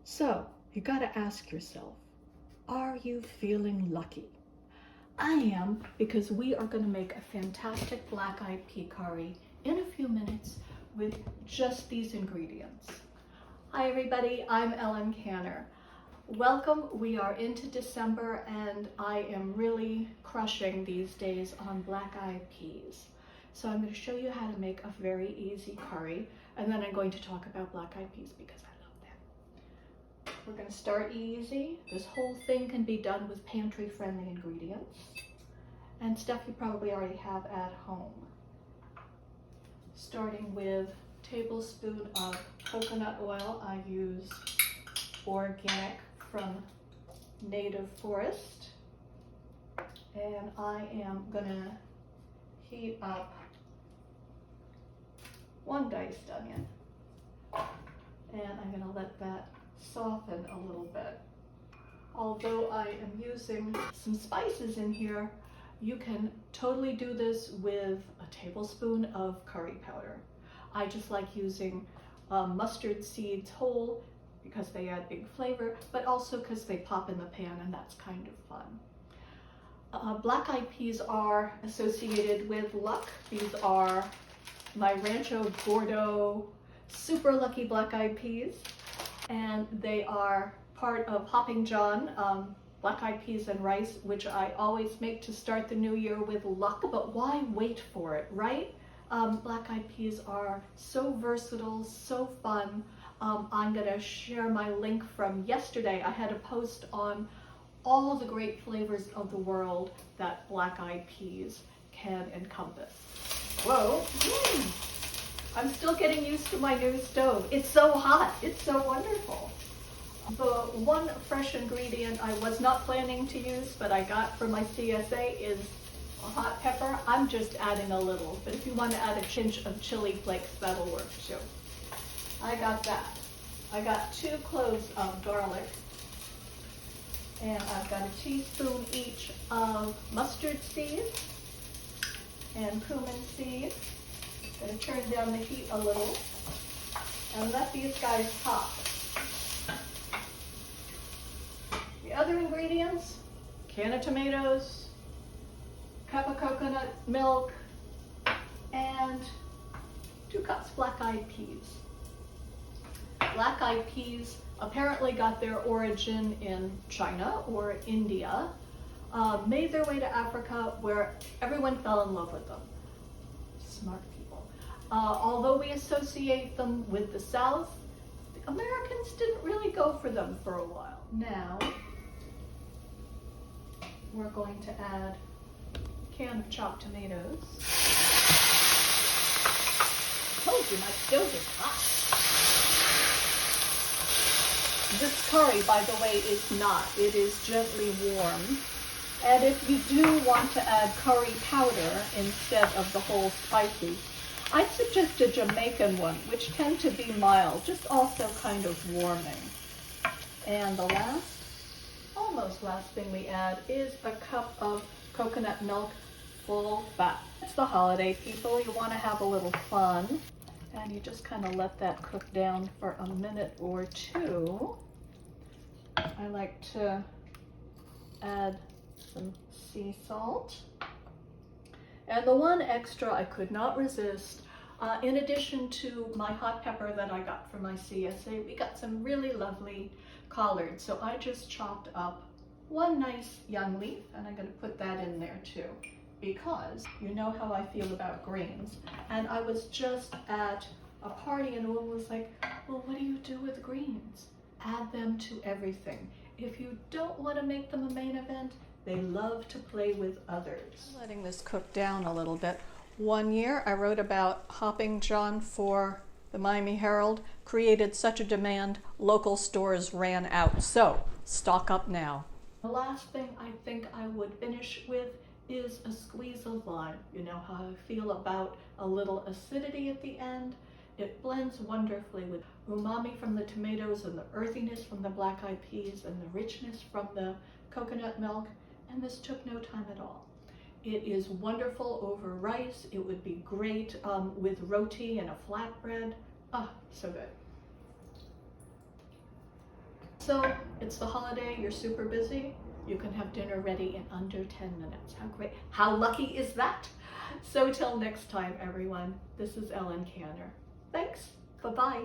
So you got to ask yourself, are you feeling lucky? I am, because we are going to make a fantastic black-eyed pea curry in a few minutes with just these ingredients. Hi everybody, I'm Ellen Canner. Welcome. We are into December and I am really crushing these days on black-eyed peas. So I'm going to show you how to make a very easy curry, and then I'm going to talk about black-eyed peas because I love them. We're going to start easy. This whole thing can be done with pantry-friendly ingredients and stuff you probably already have at home. Starting with a tablespoon of coconut oil. I use organic from Native Forest, and I am gonna heat up 1 diced onion, and I'm gonna let that soften a little bit. Although I am using some spices in here, you can totally do this with a tablespoon of curry powder. I just like using mustard seeds whole because they add big flavor, but also because they pop in the pan and that's kind of fun. Black-eyed peas are associated with luck. These are my Rancho Gordo super lucky black-eyed peas, and they are part of Hopping John black-eyed peas and rice, which I always make to start the new year with luck. But why wait for it, right? Black-eyed peas are so versatile, so fun. I'm gonna share my link from yesterday. I had a post on all the great flavors of the world that black-eyed peas can encompass. Whoa, I'm still getting used to my new stove. It's so hot, it's so wonderful. The one fresh ingredient I was not planning to use, but I got from my CSA is a hot pepper. I'm just adding a little, but if you want to add a pinch of chili flakes, that'll work too. I got that. I got 2 cloves of garlic, and I've got a teaspoon each of mustard seeds and cumin seeds. Gonna turn down the heat a little and let these guys pop. The other ingredients: can of tomatoes, cup of coconut milk, and 2 cups black-eyed peas. Black-eyed peas apparently got their origin in China or India, made their way to Africa, where everyone fell in love with them. Smart people. Although we associate them with the South, the Americans didn't really go for them for a while. Now, we're going to add a can of chopped tomatoes. I told you my stove is hot. This curry, by the way, is not. It is gently warm. And if you do want to add curry powder instead of the whole spices, I suggest a Jamaican one, which tend to be mild, just also kind of warming. And the almost last thing we add is a cup of coconut milk, full fat. It's the holiday, people. You want to have a little fun. And you just kind of let that cook down for a minute or 2. I like to add some sea salt. And the one extra I could not resist, in addition to my hot pepper that I got from my CSA, we got some really lovely collards. So I just chopped up 1 nice young leaf, and I'm going to put that in there too, because you know how I feel about greens. And I was just at a party and a woman was like, well, what do you do with greens? Add them to everything. If you don't want to make them a main event, they love to play with others. Letting this cook down a little bit. One year I wrote about Hopping John for the Miami Herald, created such a demand, local stores ran out. So stock up now. The last thing I think I would finish with is a squeeze of lime. You know how I feel about a little acidity at the end. It blends wonderfully with umami from the tomatoes and the earthiness from the black-eyed peas and the richness from the coconut milk, and this took no time at all. It is wonderful over rice. It would be great with roti and a flatbread. Ah, so good. So it's the holiday, you're super busy, you can have dinner ready in under 10 minutes. How great, how lucky is that? So till next time, everyone, this is Ellen Canner. Thanks, bye-bye.